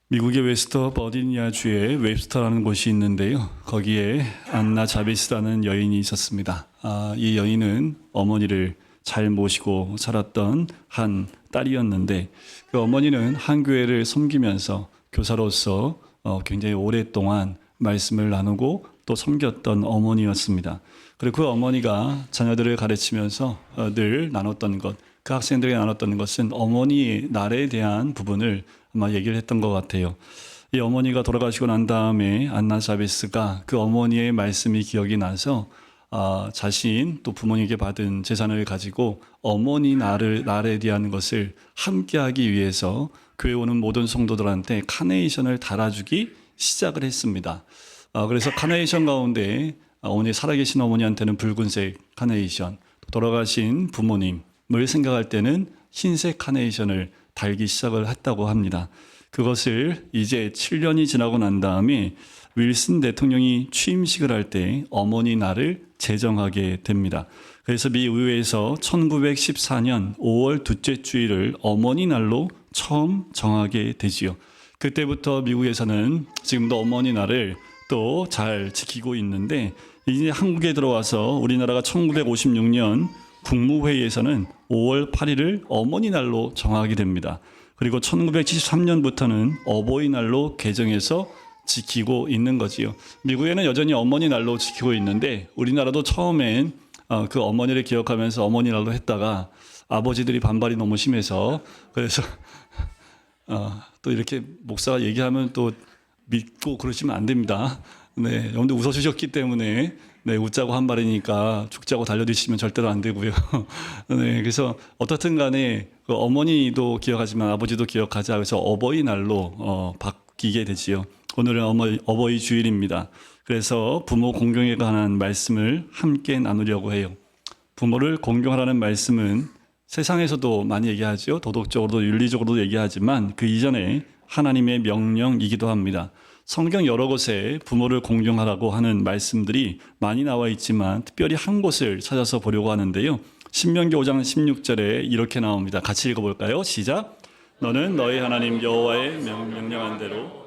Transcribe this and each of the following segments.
미국의 웨스트 버지니아주에 웹스터라는 곳이 있는데요. 거기에 안나 자비스라는 여인이 있었습니다. 이 여인은 어머니를 잘 모시고 살았던 한 딸이었는데 그 어머니는 한 교회를 섬기면서 교사로서 굉장히 오랫동안 말씀을 나누고 또 섬겼던 어머니였습니다. 그리고 그 어머니가 자녀들을 가르치면서 늘 나눴던 것, 그 학생들에게 나눴던 것은 어머니의 날에 대한 부분을 아마 얘기를 했던 것 같아요. 이 어머니가 돌아가시고 난 다음에 안나 자비스가 그 어머니의 말씀이 기억이 나서 자신 또 부모님께 받은 재산을 가지고 어머니 날에 대한 것을 함께하기 위해서 교회 오는 모든 성도들한테 카네이션을 달아주기 시작을 했습니다. 그래서 카네이션 가운데 오늘 살아계신 어머니한테는 붉은색 카네이션, 돌아가신 부모님을 생각할 때는 흰색 카네이션을 달기 시작을 했다고 합니다. 그것을 이제 7년이 지나고 난 다음에 윌슨 대통령이 취임식을 할 때 어머니 날을 제정하게 됩니다. 그래서 미 의회에서 1914년 5월 둘째 주일을 어머니 날로 처음 정하게 되지요. 그때부터 미국에서는 지금도 어머니 날을 또 잘 지키고 있는데 이제 한국에 들어와서 우리나라가 1956년 국무회의에서는 5월 8일을 어머니 날로 정하게 됩니다. 그리고 1973년부터는 어버이날로 개정해서 지키고 있는 거지요. 미국에는 여전히 어머니 날로 지키고 있는데 우리나라도 처음엔 그 어머니를 기억하면서 어머니 날로 했다가 아버지들이 반발이 너무 심해서 그래서 또 이렇게 목사가 얘기하면 또 믿고 그러시면 안 됩니다. 네, 여러분들 웃어주셨기 때문에 네, 웃자고 한 말이니까 죽자고 달려드시면 절대로 안 되고요. 네, 그래서 어떻든 간에 그 어머니도 기억하지만 아버지도 기억하자. 그래서 어버이날로 바뀌게 되지요. 오늘은 어버이 주일입니다. 그래서 부모 공경에 관한 말씀을 함께 나누려고 해요. 부모를 공경하라는 말씀은 세상에서도 많이 얘기하죠. 도덕적으로도 윤리적으로도 얘기하지만 그 이전에 하나님의 명령이기도 합니다. 성경 여러 곳에 부모를 공경하라고 하는 말씀들이 많이 나와 있지만 특별히 한 곳을 찾아서 보려고 하는데요. 신명기 5장 16절에 이렇게 나옵니다. 같이 읽어볼까요? 시작. 너는 너희 하나님 여호와의 명령한 대로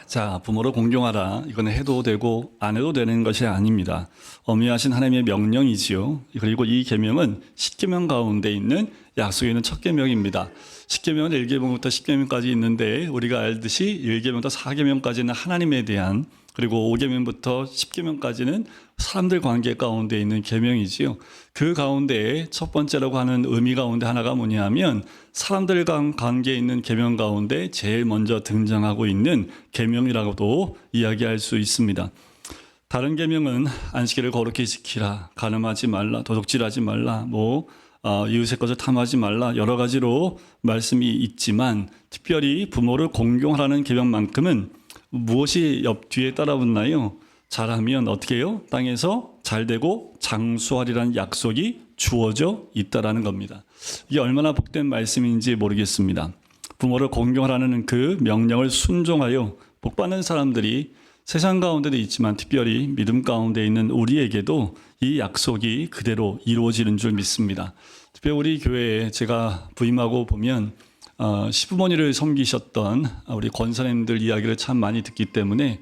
자, 부모를 공경하라. 이건 해도 되고 안 해도 되는 것이 아닙니다. 엄미하신 하나님의 명령이지요. 그리고 이 계명은 10계명 가운데 있는 약속에 있는 첫 계명입니다. 10계명은 1계명부터 10계명까지 있는데 우리가 알듯이 1계명부터 4계명까지는 하나님에 대한 그리고 5계명부터 10계명까지는 사람들 관계 가운데 있는 계명이지요. 그 가운데 첫 번째라고 하는 의미 가운데 하나가 뭐냐면 사람들 간 관계에 있는 계명 가운데 제일 먼저 등장하고 있는 계명이라고도 이야기할 수 있습니다. 다른 계명은 안식일을 거룩히 지키라, 간음하지 말라, 도둑질하지 말라, 이웃의 것을 탐하지 말라 여러 가지로 말씀이 있지만 특별히 부모를 공경하라는 계명만큼은 무엇이 옆 뒤에 따라붙나요? 잘하면 어떻게 해요? 땅에서 잘되고 장수하리라는 약속이 주어져 있다라는 겁니다. 이게 얼마나 복된 말씀인지 모르겠습니다. 부모를 공경하라는 그 명령을 순종하여 복받는 사람들이 세상 가운데도 있지만 특별히 믿음 가운데 있는 우리에게도 이 약속이 그대로 이루어지는 줄 믿습니다. 특별히 우리 교회에 제가 부임하고 보면 시부모니를 섬기셨던 우리 권사님들 이야기를 참 많이 듣기 때문에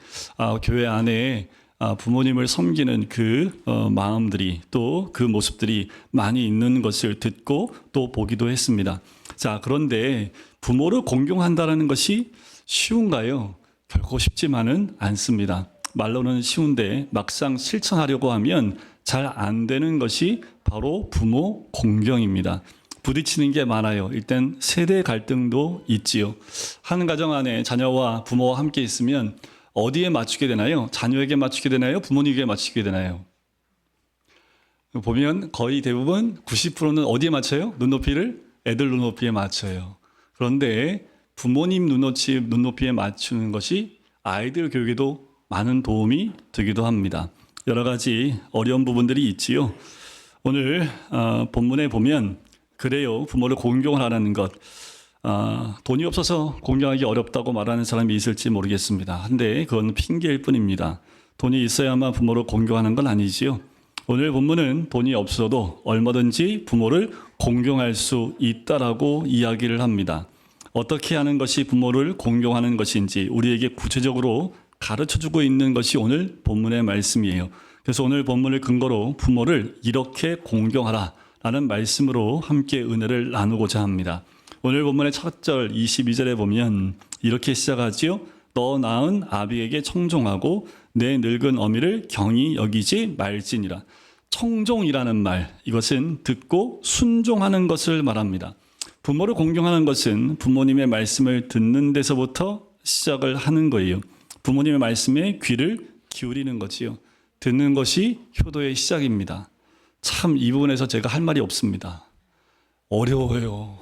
교회 안에 부모님을 섬기는 그 마음들이 또 그 모습들이 많이 있는 것을 듣고 또 보기도 했습니다. 자, 그런데 부모를 공경한다는 것이 쉬운가요? 결코 쉽지만은 않습니다. 말로는 쉬운데 막상 실천하려고 하면 잘 안 되는 것이 바로 부모 공경입니다. 부딪히는 게 많아요. 일단 세대 갈등도 있지요. 한 가정 안에 자녀와 부모와 함께 있으면 어디에 맞추게 되나요? 자녀에게 맞추게 되나요? 부모님에게 맞추게 되나요? 보면 거의 대부분 90%는 어디에 맞춰요? 눈높이를 애들 눈높이에 맞춰요. 그런데 부모님 눈높이에 맞추는 것이 아이들 교육에도 많은 도움이 되기도 합니다. 여러 가지 어려운 부분들이 있지요. 오늘 본문에 보면 그래요. 부모를 공경하라는 것. 돈이 없어서 공경하기 어렵다고 말하는 사람이 있을지 모르겠습니다. 근데 그건 핑계일 뿐입니다. 돈이 있어야만 부모를 공경하는 건 아니지요. 오늘 본문은 돈이 없어도 얼마든지 부모를 공경할 수 있다라고 이야기를 합니다. 어떻게 하는 것이 부모를 공경하는 것인지 우리에게 구체적으로 가르쳐주고 있는 것이 오늘 본문의 말씀이에요. 그래서 오늘 본문을 근거로 부모를 이렇게 공경하라 라는 말씀으로 함께 은혜를 나누고자 합니다. 오늘 본문의 첫 절 22절에 보면 이렇게 시작하지요. 너 낳은 아비에게 청종하고 내 늙은 어미를 경히 여기지 말지니라. 청종이라는 말, 이것은 듣고 순종하는 것을 말합니다. 부모를 공경하는 것은 부모님의 말씀을 듣는 데서부터 시작을 하는 거예요. 부모님의 말씀에 귀를 기울이는 거지요. 듣는 것이 효도의 시작입니다. 참 이 부분에서 제가 할 말이 없습니다. 어려워요.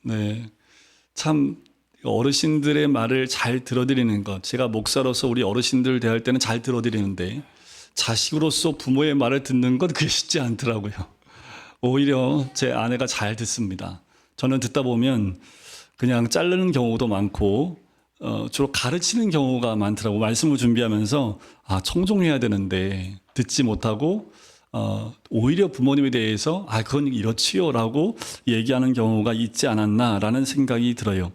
네, 참 어르신들의 말을 잘 들어드리는 것. 제가 목사로서 우리 어르신들 대할 때는 잘 들어드리는데 자식으로서 부모의 말을 듣는 건 그게 쉽지 않더라고요. 오히려 제 아내가 잘 듣습니다. 저는 듣다 보면 그냥 자르는 경우도 많고 주로 가르치는 경우가 많더라고요. 말씀을 준비하면서 청종해야 되는데 듣지 못하고 오히려 부모님에 대해서 그건 이렇지요 라고 얘기하는 경우가 있지 않았나라는 생각이 들어요.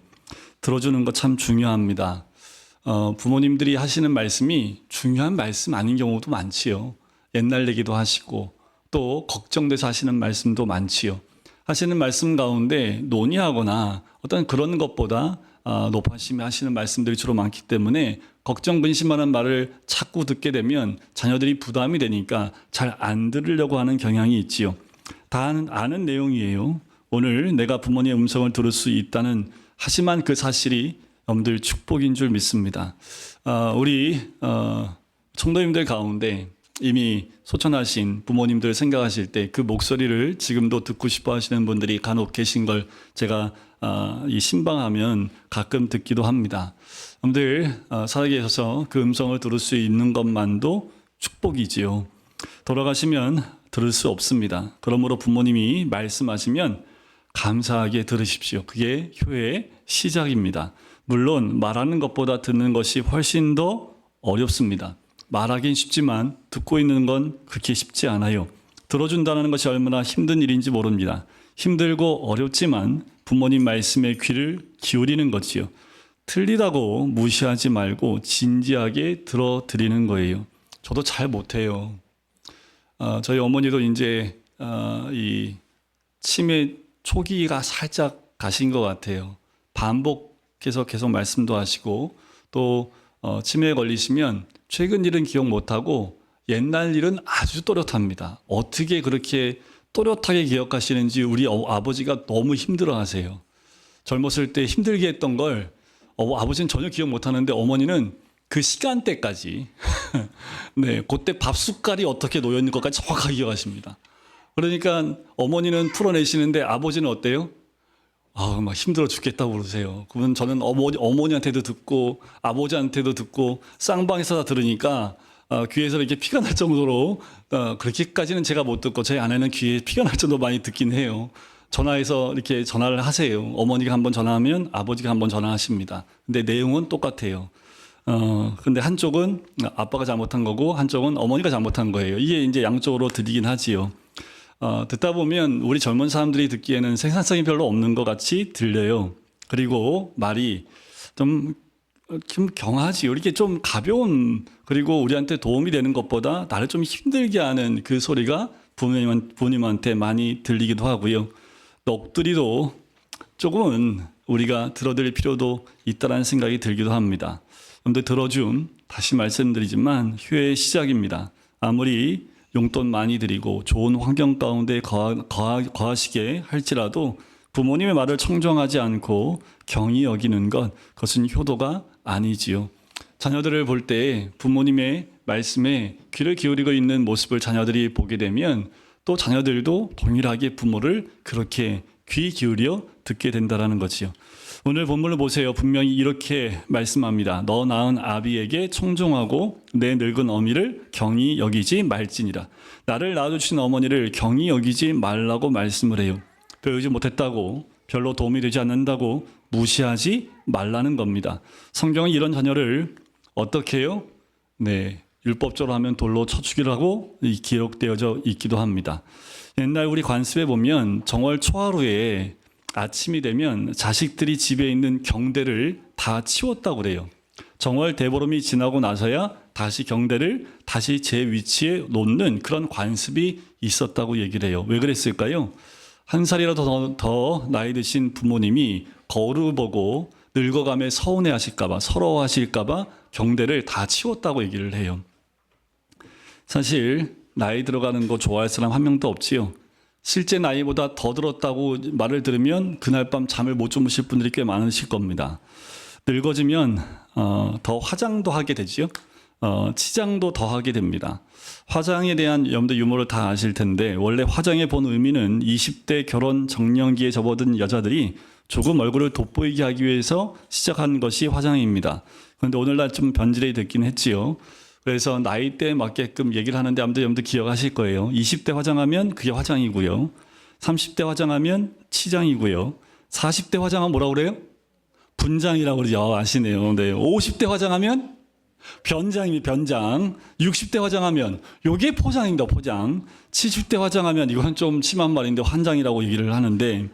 들어주는 거 참 중요합니다. 부모님들이 하시는 말씀이 중요한 말씀 아닌 경우도 많지요. 옛날 얘기도 하시고 또 걱정돼서 하시는 말씀도 많지요. 하시는 말씀 가운데 논의하거나 어떤 그런 것보다 높아심에 하시는 말씀들이 주로 많기 때문에 걱정 근심하는 말을 자꾸 듣게 되면 자녀들이 부담이 되니까 잘 안 들으려고 하는 경향이 있지요. 다 아는 내용이에요. 오늘 내가 부모님의 음성을 들을 수 있다는 하지만 그 사실이 여러분들 축복인 줄 믿습니다. 우리 성도님들 가운데 이미 소천하신 부모님들 생각하실 때 그 목소리를 지금도 듣고 싶어 하시는 분들이 간혹 계신 걸 제가 이 신방하면 가끔 듣기도 합니다. 여러분들 살아계셔서 그 음성을 들을 수 있는 것만도 축복이지요. 돌아가시면 들을 수 없습니다. 그러므로 부모님이 말씀하시면 감사하게 들으십시오. 그게 효의 시작입니다. 물론 말하는 것보다 듣는 것이 훨씬 더 어렵습니다. 말하긴 쉽지만 듣고 있는 건 그렇게 쉽지 않아요. 들어준다는 것이 얼마나 힘든 일인지 모릅니다. 힘들고 어렵지만 부모님 말씀에 귀를 기울이는 거지요. 틀리다고 무시하지 말고 진지하게 들어드리는 거예요. 저도 잘 못해요. 저희 어머니도 이제 이 치매 초기가 살짝 가신 것 같아요. 반복해서 계속 말씀도 하시고 또 치매에 걸리시면 최근 일은 기억 못하고 옛날 일은 아주 또렷합니다. 어떻게 그렇게 또렷하게 기억하시는지 우리 아버지가 너무 힘들어하세요. 젊었을 때 힘들게 했던 걸 아버지는 전혀 기억 못하는데 어머니는 그 시간대까지 네, 그때 밥 숟갈이 어떻게 놓여 있는 것까지 정확하게 기억하십니다. 그러니까 어머니는 풀어내시는데 아버지는 어때요? 막 힘들어 죽겠다고 그러세요. 그러면 저는 어머니한테도 듣고 아버지한테도 듣고 쌍방에서 다 들으니까 귀에서 이렇게 피가 날 정도로 그렇게까지는 제가 못 듣고 제 아내는 귀에 피가 날 정도로 많이 듣긴 해요. 전화해서 이렇게 전화를 하세요. 어머니가 한번 전화하면 아버지가 한번 전화하십니다. 근데 내용은 똑같아요. 근데 한쪽은 아빠가 잘못한 거고 한쪽은 어머니가 잘못한 거예요. 이게 이제 양쪽으로 들리긴 하지요. 듣다 보면 우리 젊은 사람들이 듣기에는 생산성이 별로 없는 것 같이 들려요. 그리고 말이 좀 경하지요. 이렇게 좀 가벼운 그리고 우리한테 도움이 되는 것보다 나를 좀 힘들게 하는 그 소리가 부모님한테 많이 들리기도 하고요. 넋두리도 조금은 우리가 들어드릴 필요도 있다는 생각이 들기도 합니다. 여러분들 들어줌 다시 말씀드리지만 효의 시작입니다. 아무리 용돈 많이 드리고 좋은 환경 가운데 거하시게 할지라도 부모님의 말을 청정하지 않고 경히 여기는 것, 그것은 효도가 아니지요. 자녀들을 볼 때 부모님의 말씀에 귀를 기울이고 있는 모습을 자녀들이 보게 되면 또 자녀들도 동일하게 부모를 그렇게 귀 기울여 듣게 된다는 거지요. 오늘 본문을 보세요. 분명히 이렇게 말씀합니다. 너 낳은 아비에게 청종하고 내 늙은 어미를 경히 여기지 말지니라. 나를 낳아주신 어머니를 경히 여기지 말라고 말씀을 해요. 배우지 못했다고 별로 도움이 되지 않는다고 무시하지 말라는 겁니다. 성경은 이런 자녀를 어떻게 해요? 네, 율법적으로 하면 돌로 쳐 죽이라고 하고 기록되어져 있기도 합니다. 옛날 우리 관습에 보면 정월 초하루에 아침이 되면 자식들이 집에 있는 경대를 다 치웠다고 그래요. 정월 대보름이 지나고 나서야 다시 경대를 다시 제 위치에 놓는 그런 관습이 있었다고 얘기를 해요. 왜 그랬을까요? 한 살이라도 더 나이 드신 부모님이 거울을 보고 늙어가며 서운해하실까봐, 서러워하실까봐 경대를 다 치웠다고 얘기를 해요. 사실 나이 들어가는 거 좋아할 사람 한 명도 없지요. 실제 나이보다 더 들었다고 말을 들으면 그날 밤 잠을 못 주무실 분들이 꽤 많으실 겁니다. 늙어지면 더 화장도 하게 되죠. 치장도 더 하게 됩니다. 화장에 대한 여러분들 유머를 다 아실 텐데 원래 화장의 본 의미는 20대 결혼 정년기에 접어든 여자들이 조금 얼굴을 돋보이게 하기 위해서 시작한 것이 화장입니다. 그런데 오늘날 좀 변질이 됐긴 했지요. 그래서 나이대에 맞게끔 얘기를 하는데 아무튼 여러분들 기억하실 거예요. 20대 화장하면 그게 화장이고요. 30대 화장하면 치장이고요. 40대 화장하면 뭐라고 그래요? 분장이라고 그러죠. 아시네요. 네. 50대 화장하면 변장입니다. 변장. 60대 화장하면 요게 포장입니다. 포장. 70대 화장하면 이건 좀 심한 말인데 환장이라고 얘기를 하는데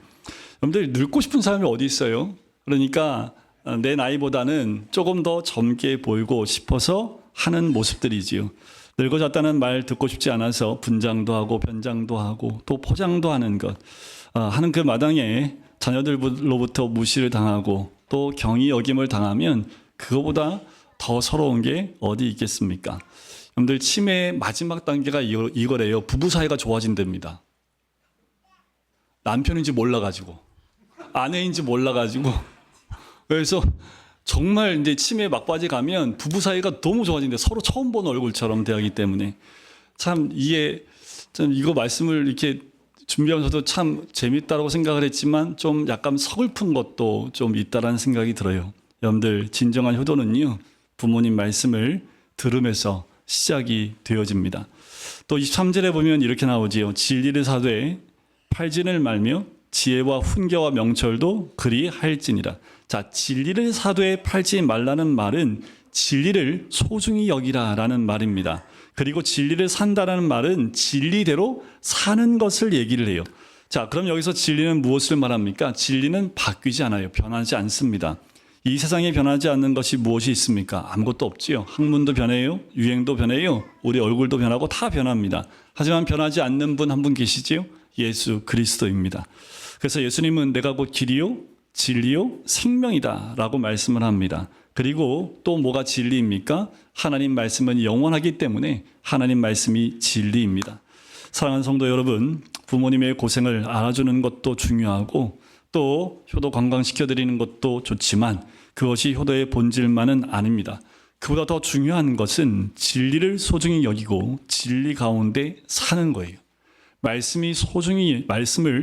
여러분들 늙고 싶은 사람이 어디 있어요? 그러니까 내 나이보다는 조금 더 젊게 보이고 싶어서 하는 모습들이지요. 늙어졌다는 말 듣고 싶지 않아서 분장도 하고 변장도 하고 또 포장도 하는 것 하는 그 마당에 자녀들로부터 무시를 당하고 또 경의 여김을 당하면 그거보다 더 서러운 게 어디 있겠습니까? 여러분들 치매의 마지막 단계가 이거래요. 부부 사이가 좋아진답니다. 남편인지 몰라가지고 아내인지 몰라가지고 그래서 정말 이제 치매 막바지 가면 부부 사이가 너무 좋아진대. 서로 처음 보는 얼굴처럼 되기 때문에 참 이거 말씀을 이렇게 준비하면서도 참 재밌다라고 생각을 했지만 좀 약간 서글픈 것도 좀 있다라는 생각이 들어요. 여러분들 진정한 효도는요 부모님 말씀을 들으면서 시작이 되어집니다. 또 23절에 보면 이렇게 나오지요. 진리를 사되 팔진을 말며 지혜와 훈계와 명철도 그리 할지니라. 자, 진리를 사되 팔지 말라는 말은 진리를 소중히 여기라라는 말입니다. 그리고 진리를 산다라는 말은 진리대로 사는 것을 얘기를 해요. 자, 그럼 여기서 진리는 무엇을 말합니까? 진리는 바뀌지 않아요. 변하지 않습니다. 이 세상에 변하지 않는 것이 무엇이 있습니까? 아무것도 없지요. 학문도 변해요. 유행도 변해요. 우리 얼굴도 변하고 다 변합니다. 하지만 변하지 않는 분 한 분 계시지요? 예수 그리스도입니다. 그래서 예수님은 내가 곧 길이요 진리요 생명이다 라고 말씀을 합니다. 그리고 또 뭐가 진리입니까? 하나님 말씀은 영원하기 때문에 하나님 말씀이 진리입니다. 사랑하는 성도 여러분, 부모님의 고생을 알아주는 것도 중요하고 또 효도 관광시켜드리는 것도 좋지만 그것이 효도의 본질만은 아닙니다. 그보다 더 중요한 것은 진리를 소중히 여기고 진리 가운데 사는 거예요. 말씀을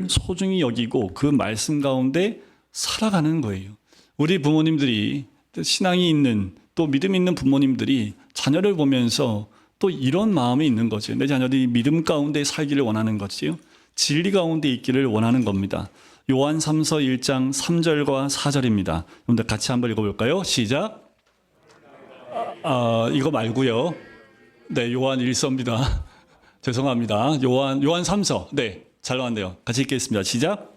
소중히 여기고 그 말씀 가운데 살아가는 거예요. 우리 부모님들이 신앙이 있는 또 믿음 있는 부모님들이 자녀를 보면서 또 이런 마음이 있는 거죠. 내 자녀들이 믿음 가운데 살기를 원하는 거지요. 진리 가운데 있기를 원하는 겁니다. 요한 3서 1장 3절과 4절입니다. 여러분들 같이 한번 읽어볼까요? 시작. 이거 말고요. 네, 요한 1서입니다. 죄송합니다. 요한 3서. 네, 잘 나왔네요. 같이 읽겠습니다. 시작.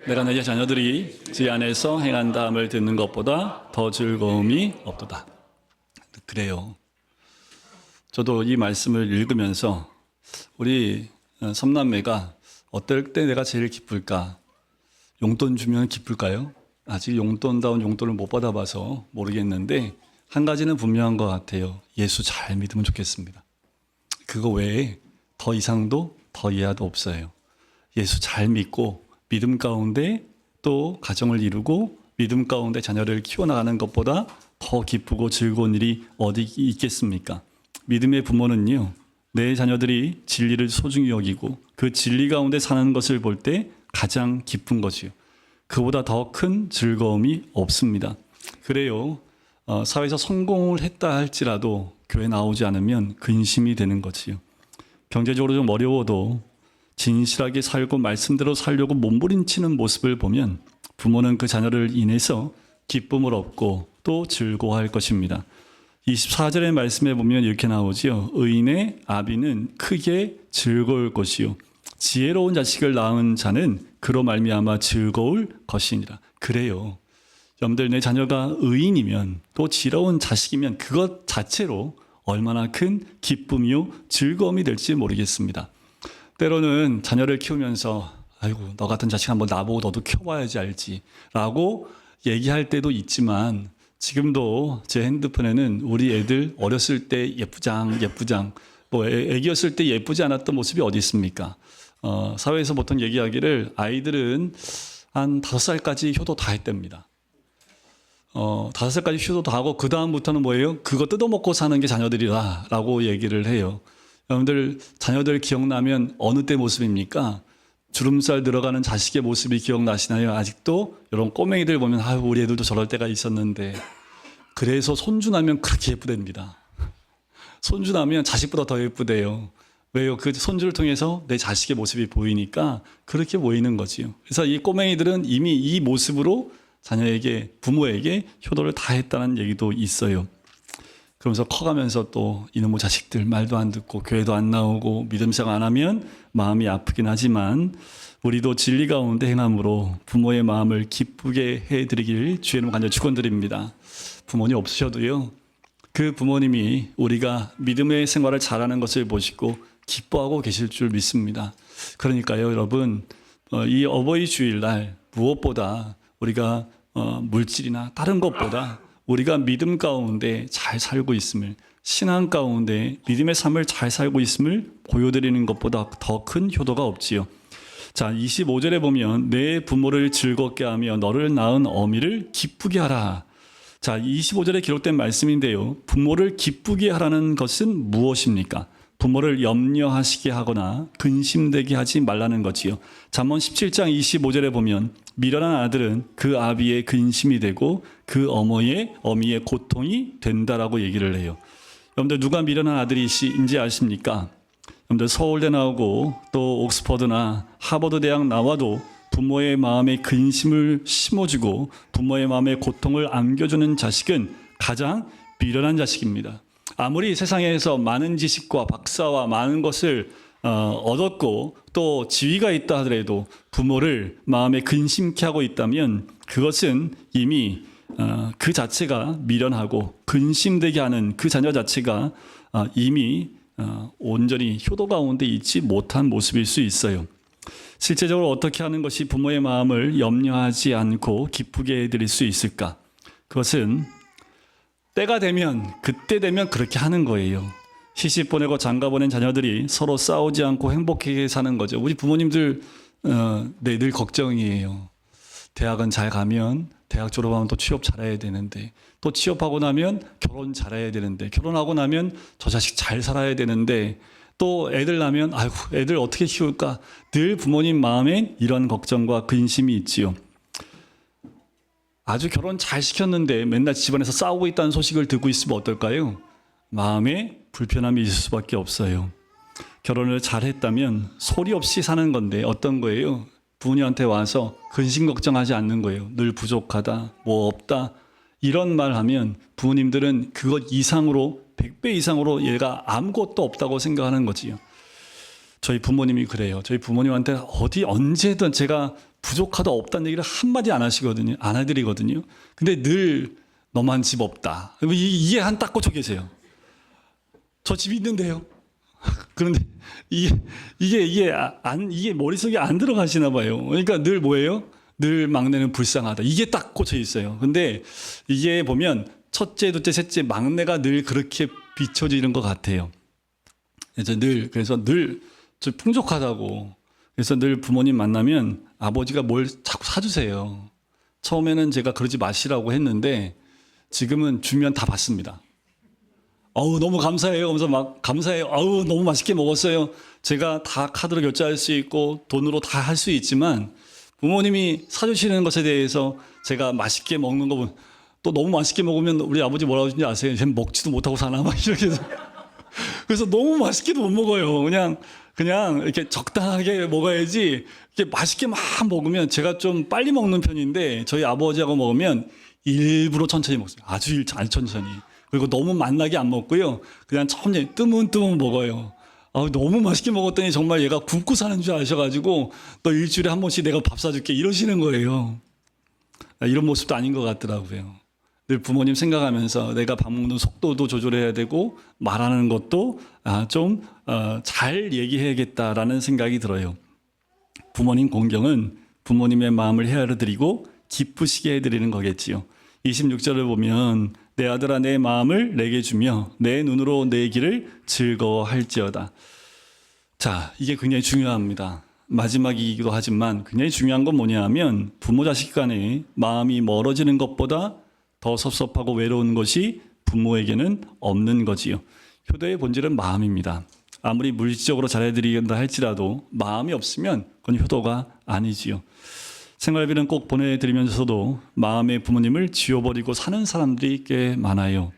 내가 내 자녀들이 주 안에서 행한다함을 듣는 것보다 더 즐거움이 없도다. 그래요. 저도 이 말씀을 읽으면서 우리 삼남매가 어떨 때 내가 제일 기쁠까? 용돈 주면 기쁠까요? 아직 용돈다운 용돈을 못 받아봐서 모르겠는데 한 가지는 분명한 것 같아요. 예수 잘 믿으면 좋겠습니다. 그거 외에 더 이상도 더 이하도 없어요. 예수 잘 믿고 믿음 가운데 또 가정을 이루고 믿음 가운데 자녀를 키워나가는 것보다 더 기쁘고 즐거운 일이 어디 있겠습니까? 믿음의 부모는요, 내 자녀들이 진리를 소중히 여기고 그 진리 가운데 사는 것을 볼 때 가장 기쁜 거지요. 그보다 더 큰 즐거움이 없습니다. 그래요. 사회에서 성공을 했다 할지라도 교회 나오지 않으면 근심이 되는 거지요. 경제적으로 좀 어려워도 진실하게 살고 말씀대로 살려고 몸부림치는 모습을 보면 부모는 그 자녀를 인해서 기쁨을 얻고 또 즐거워할 것입니다. 24절의 말씀에 보면 이렇게 나오지요. 의인의 아비는 크게 즐거울 것이요 지혜로운 자식을 낳은 자는 그로 말미암아 즐거울 것이니라. 그래요. 여러분들, 내 자녀가 의인이면 또 지혜로운 자식이면 그것 자체로 얼마나 큰 기쁨이요 즐거움이 될지 모르겠습니다. 때로는 자녀를 키우면서 아이고 너 같은 자식 한번 나보고 너도 키워봐야지 알지 라고 얘기할 때도 있지만, 지금도 제 핸드폰에는 우리 애들 어렸을 때 예쁘장 뭐 애기였을 때 예쁘지 않았던 모습이 어디 있습니까? 사회에서 보통 얘기하기를 아이들은 한 5살까지 효도 다 했답니다. 5살까지 효도 다 하고 그 다음부터는 뭐예요? 그거 뜯어먹고 사는 게 자녀들이라 라고 얘기를 해요. 여러분들 자녀들 기억나면 어느 때 모습입니까? 주름살 들어가는 자식의 모습이 기억나시나요? 아직도 이런 꼬맹이들 보면 아유 우리 애들도 저럴 때가 있었는데, 그래서 손주 나면 그렇게 예쁘답니다. 손주 나면 자식보다 더 예쁘대요. 왜요? 그 손주를 통해서 내 자식의 모습이 보이니까 그렇게 보이는 거지요. 그래서 이 꼬맹이들은 이미 이 모습으로 자녀에게, 부모에게 효도를 다 했다는 얘기도 있어요. 그러면서 커가면서 또 이놈의 자식들 말도 안 듣고 교회도 안 나오고 믿음 생활 안 하면 마음이 아프긴 하지만, 우리도 진리 가운데 행함으로 부모의 마음을 기쁘게 해드리길 주의 이름으로 간절히 축원드립니다. 부모님 없으셔도요, 그 부모님이 우리가 믿음의 생활을 잘하는 것을 보시고 기뻐하고 계실 줄 믿습니다. 그러니까요 여러분, 이 어버이 주일날 무엇보다 우리가 물질이나 다른 것보다 우리가 믿음 가운데 잘 살고 있음을, 신앙 가운데 믿음의 삶을 잘 살고 있음을 보여드리는 것보다 더 큰 효도가 없지요. 자, 25절에 보면 내 부모를 즐겁게 하며 너를 낳은 어미를 기쁘게 하라. 자, 25절에 기록된 말씀인데요, 부모를 기쁘게 하라는 것은 무엇입니까? 부모를 염려하시게 하거나 근심되게 하지 말라는 거지요. 잠언 17장 25절에 보면 미련한 아들은 그 아비의 근심이 되고 그 어미의 고통이 된다라고 얘기를 해요. 여러분들 누가 미련한 아들이신지 아십니까? 여러분들 서울대 나오고 또 옥스퍼드나 하버드 대학 나와도 부모의 마음에 근심을 심어주고 부모의 마음에 고통을 안겨주는 자식은 가장 미련한 자식입니다. 아무리 세상에서 많은 지식과 박사와 많은 것을 얻었고 또 지위가 있다 하더라도 부모를 마음에 근심케 하고 있다면 그것은 이미 그 자체가 미련하고 근심되게 하는 그 자녀 자체가 이미 온전히 효도 가운데 있지 못한 모습일 수 있어요. 실제적으로 어떻게 하는 것이 부모의 마음을 염려하지 않고 기쁘게 해드릴 수 있을까? 그것은 때가 되면, 그때 되면 그렇게 하는 거예요. 시집 보내고 장가 보낸 자녀들이 서로 싸우지 않고 행복하게 사는 거죠. 우리 부모님들 늘 걱정이에요. 대학은 잘 가면, 대학 졸업하면 또 취업 잘해야 되는데, 또 취업하고 나면 결혼 잘해야 되는데, 결혼하고 나면 저 자식 잘 살아야 되는데, 또 애들 나면 아이고 애들 어떻게 키울까? 늘 부모님 마음에 이런 걱정과 근심이 있지요. 아주 결혼 잘 시켰는데 맨날 집안에서 싸우고 있다는 소식을 듣고 있으면 어떨까요? 마음에 불편함이 있을 수밖에 없어요. 결혼을 잘했다면 소리 없이 사는 건데 어떤 거예요? 부모님한테 와서 근심 걱정하지 않는 거예요. 늘 부족하다, 뭐 없다 이런 말 하면 부모님들은 그것 이상으로 100배 이상으로 얘가 아무것도 없다고 생각하는 거지요. 저희 부모님이 그래요. 저희 부모님한테 언제든 제가 부족하다 없다는 얘기를 한마디 안 하시거든요. 안 해드리거든요. 근데 늘 너만 집 없다. 이게 한 딱 꽂혀 계세요. 저 집 있는데요. 그런데 이게 머릿속에 안 들어가시나 봐요. 그러니까 늘 뭐예요? 늘 막내는 불쌍하다. 이게 딱 꽂혀 있어요. 근데 이게 보면 첫째, 둘째, 셋째 막내가 늘 그렇게 비춰지는 것 같아요. 그래서 늘 좀 풍족하다고. 그래서 늘 부모님 만나면 아버지가 뭘 자꾸 사주세요. 처음에는 제가 그러지 마시라고 했는데 지금은 주면 다 받습니다. 너무 감사해요. 그래서 막 감사해요. 너무 맛있게 먹었어요. 제가 다 카드로 결제할 수 있고 돈으로 다 할 수 있지만 부모님이 사주시는 것에 대해서 제가 맛있게 먹는 거 보면 또 너무 맛있게 먹으면 우리 아버지 뭐라고 하시는지 아세요? 쟤 먹지도 못하고 사나? 막 이렇게 해서. 그래서 너무 맛있게도 못 먹어요. 그냥 이렇게 적당하게 먹어야지. 이렇게 맛있게 막 먹으면 제가 좀 빨리 먹는 편인데 저희 아버지하고 먹으면 일부러 천천히 먹어요. 아주 천천히. 그리고 너무 맛나게 안 먹고요. 그냥 천천히 뜨문뜨문 먹어요. 너무 맛있게 먹었더니 정말 얘가 굶고 사는 줄 아셔가지고 너 일주일에 한 번씩 내가 밥 사줄게 이러시는 거예요. 이런 모습도 아닌 것 같더라고요. 늘 부모님 생각하면서 내가 밥 먹는 속도도 조절해야 되고 말하는 것도 좀 잘 얘기해야겠다라는 생각이 들어요. 부모님 공경은 부모님의 마음을 헤아려 드리고 기쁘시게 해드리는 거겠지요. 26절을 보면 내 아들아 내 마음을 내게 주며 내 눈으로 내 길을 즐거워할지어다. 자, 이게 굉장히 중요합니다. 마지막이기도 하지만 굉장히 중요한 건 뭐냐 하면 부모 자식 간에 마음이 멀어지는 것보다 더 섭섭하고 외로운 것이 부모에게는 없는 거지요. 효도의 본질은 마음입니다. 아무리 물질적으로 잘해드리겠다 할지라도 마음이 없으면 그건 효도가 아니지요. 생활비는 꼭 보내드리면서도 마음의 부모님을 지워버리고 사는 사람들이 꽤 많아요.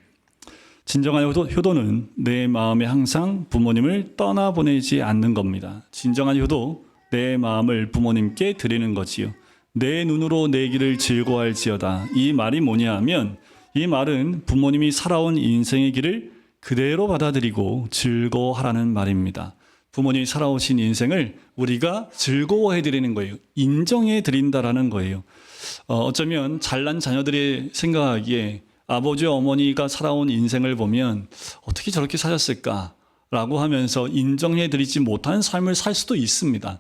진정한 효도는 내 마음에 항상 부모님을 떠나보내지 않는 겁니다. 진정한 효도, 내 마음을 부모님께 드리는 거지요. 내 눈으로 내 길을 즐거워할지어다. 이 말이 뭐냐 하면 이 말은 부모님이 살아온 인생의 길을 그대로 받아들이고 즐거워하라는 말입니다. 부모님이 살아오신 인생을 우리가 즐거워해드리는 거예요. 인정해드린다라는 거예요. 어쩌면 잘난 자녀들이 생각하기에 아버지와 어머니가 살아온 인생을 보면 어떻게 저렇게 사셨을까라고 하면서 인정해드리지 못한 삶을 살 수도 있습니다.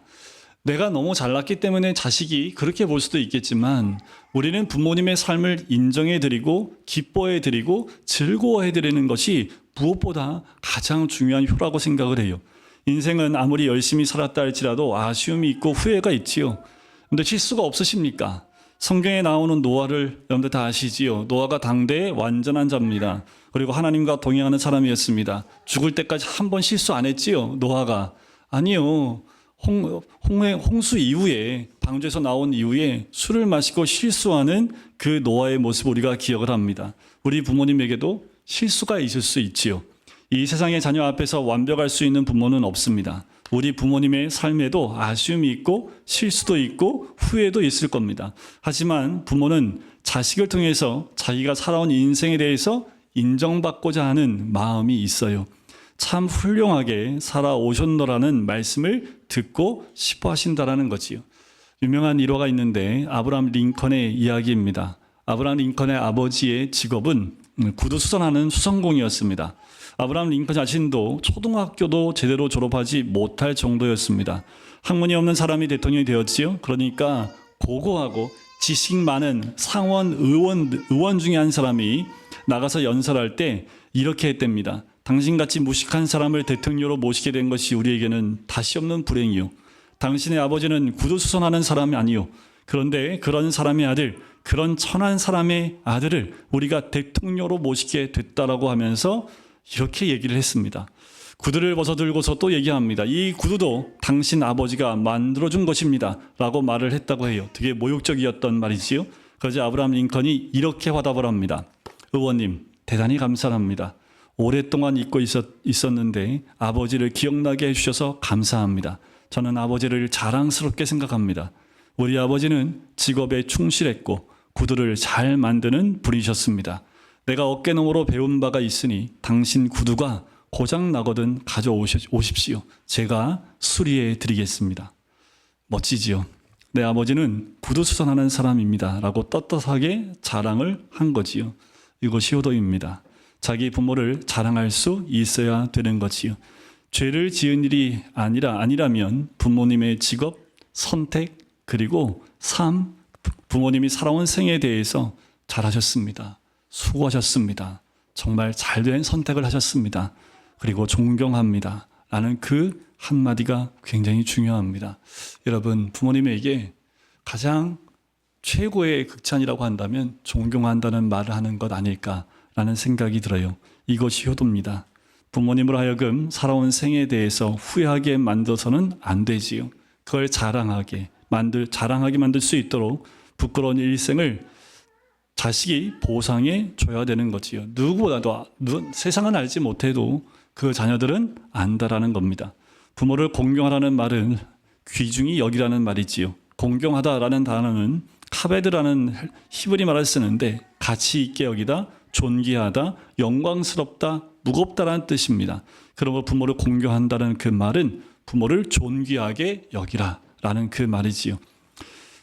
내가 너무 잘났기 때문에 자식이 그렇게 볼 수도 있겠지만 우리는 부모님의 삶을 인정해드리고 기뻐해드리고 즐거워해드리는 것이 무엇보다 가장 중요한 효라고 생각을 해요. 인생은 아무리 열심히 살았다 할지라도 아쉬움이 있고 후회가 있지요. 근데 실수가 없으십니까? 성경에 나오는 노아를 여러분들 다 아시지요. 노아가 당대의 완전한 자입니다. 그리고 하나님과 동행하는 사람이었습니다. 죽을 때까지 한 번 실수 안 했지요. 노아가. 아니요. 홍수 이후에 방주에서 나온 이후에 술을 마시고 실수하는 그 노아의 모습 우리가 기억을 합니다. 우리 부모님에게도 실수가 있을 수 있지요. 이 세상의 자녀 앞에서 완벽할 수 있는 부모는 없습니다. 우리 부모님의 삶에도 아쉬움이 있고 실수도 있고 후회도 있을 겁니다. 하지만 부모는 자식을 통해서 자기가 살아온 인생에 대해서 인정받고자 하는 마음이 있어요. 참 훌륭하게 살아오셨노라는 말씀을 듣고 싶어 하신다라는 거지요. 유명한 일화가 있는데 아브라함 링컨의 이야기입니다. 아브라함 링컨의 아버지의 직업은 구두 수선하는 수선공이었습니다. 아브라함 링컨 자신도 초등학교도 제대로 졸업하지 못할 정도였습니다. 학문이 없는 사람이 대통령이 되었지요. 그러니까 고고하고 지식 많은 상원 의원 중에 한 사람이 나가서 연설할 때 이렇게 했답니다. 당신같이 무식한 사람을 대통령으로 모시게 된 것이 우리에게는 다시 없는 불행이요. 당신의 아버지는 구두 수선하는 사람이 아니요. 그런데 그런 사람의 아들, 그런 천한 사람의 아들을 우리가 대통령으로 모시게 됐다라고 하면서 이렇게 얘기를 했습니다. 구두를 벗어들고서 또 얘기합니다. 이 구두도 당신 아버지가 만들어준 것입니다. 라고 말을 했다고 해요. 되게 모욕적이었던 말이지요. 그러자 아브라함 링컨이 이렇게 화답을 합니다. 의원님, 대단히 감사합니다. 오랫동안 잊고 있었는데 아버지를 기억나게 해주셔서 감사합니다. 저는 아버지를 자랑스럽게 생각합니다. 우리 아버지는 직업에 충실했고 구두를 잘 만드는 분이셨습니다. 내가 어깨너머로 배운 바가 있으니 당신 구두가 고장 나거든 가져오십시오. 제가 수리해 드리겠습니다. 멋지지요. 내 아버지는 구두 수선하는 사람입니다. 라고 떳떳하게 자랑을 한 거지요. 이것이 효도입니다. 자기 부모를 자랑할 수 있어야 되는 거지요. 죄를 지은 일이 아니라면 부모님의 직업, 선택, 그리고 삶, 부모님이 살아온 생에 대해서 잘하셨습니다. 수고하셨습니다. 정말 잘된 선택을 하셨습니다. 그리고 존경합니다. 라는 그 한마디가 굉장히 중요합니다. 여러분, 부모님에게 가장 최고의 극찬이라고 한다면 존경한다는 말을 하는 것 아닐까라는 생각이 들어요. 이것이 효도입니다. 부모님으로 하여금 살아온 생에 대해서 후회하게 만들어서는 안 되지요. 그걸 자랑하게 만들 수 있도록 부끄러운 일생을 자식이 보상해 줘야 되는 거지요. 누구보다도 세상은 알지 못해도 그 자녀들은 안다라는 겁니다. 부모를 공경하라는 말은 귀중히 여기라는 말이지요. 공경하다라는 단어는 카베드라는 히브리 말을 쓰는데 가치 있게 여기다, 존귀하다, 영광스럽다, 무겁다라는 뜻입니다. 그러므로 부모를 공경한다는 그 말은 부모를 존귀하게 여기라라는 그 말이지요.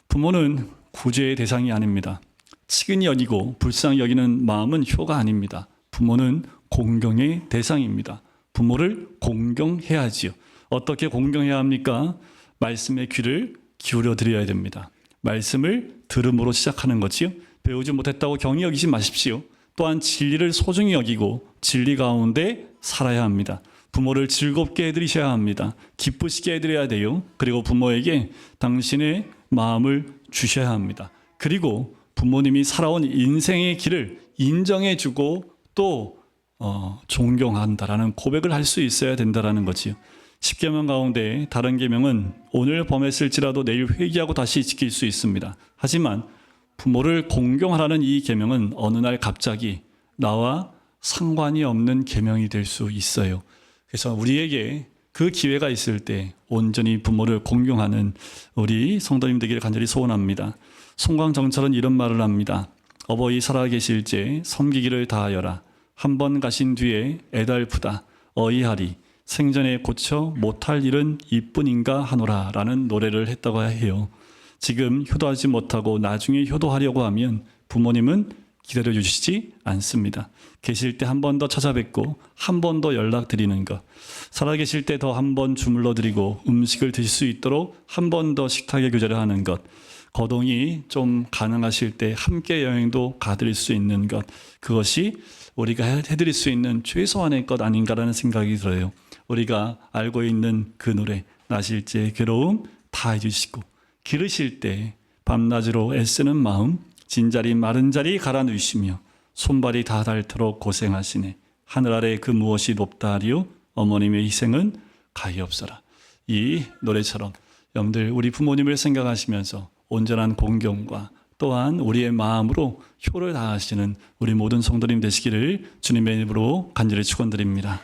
부모는 구제의 대상이 아닙니다. 치근히 여기고 불쌍히 여기는 마음은 효가 아닙니다. 부모는 공경의 대상입니다. 부모를 공경해야지요. 어떻게 공경해야 합니까? 말씀의 귀를 기울여 드려야 됩니다. 말씀을 들음으로 시작하는 거지요. 배우지 못했다고 경히 여기지 마십시오. 또한 진리를 소중히 여기고 진리 가운데 살아야 합니다. 부모를 즐겁게 해드리셔야 합니다. 기쁘시게 해드려야 돼요. 그리고 부모에게 당신의 마음을 주셔야 합니다. 그리고 부모님이 살아온 인생의 길을 인정해주고 또 존경한다라는 고백을 할 수 있어야 된다라는 거지요. 10계명 가운데 다른 계명은 오늘 범했을지라도 내일 회개하고 다시 지킬 수 있습니다. 하지만 부모를 공경하라는 이 계명은 어느 날 갑자기 나와 상관이 없는 계명이 될 수 있어요. 그래서 우리에게 그 기회가 있을 때 온전히 부모를 공경하는 우리 성도님 되기를 간절히 소원합니다. 송광정철은 이런 말을 합니다. 어버이 살아계실제 섬기기를 다하여라. 한 번 가신 뒤에 애달프다. 어이하리. 생전에 고쳐 못할 일은 이뿐인가 하노라 라는 노래를 했다고 해요. 지금 효도하지 못하고 나중에 효도하려고 하면 부모님은 기다려주시지 않습니다. 계실 때 한 번 더 찾아뵙고 한 번 더 연락드리는 것, 살아계실 때 더 한 번 주물러 드리고 음식을 드실 수 있도록 한 번 더 식탁에 교제를 하는 것, 거동이 좀 가능하실 때 함께 여행도 가드릴 수 있는 것, 그것이 우리가 해드릴 수 있는 최소한의 것 아닌가라는 생각이 들어요. 우리가 알고 있는 그 노래, 나실제 괴로움 다 해주시고 기르실 때 밤낮으로 애쓰는 마음, 진자리 마른 자리 갈아 누이시며 손발이 다 닳도록 고생하시네. 하늘 아래 그 무엇이 높다 하리요. 어머님의 희생은 가히 없어라. 이 노래처럼 여러분들 우리 부모님을 생각하시면서 온전한 공경과 또한 우리의 마음으로 효를 다하시는 우리 모든 성도님 되시기를 주님의 이름으로 간절히 축원드립니다.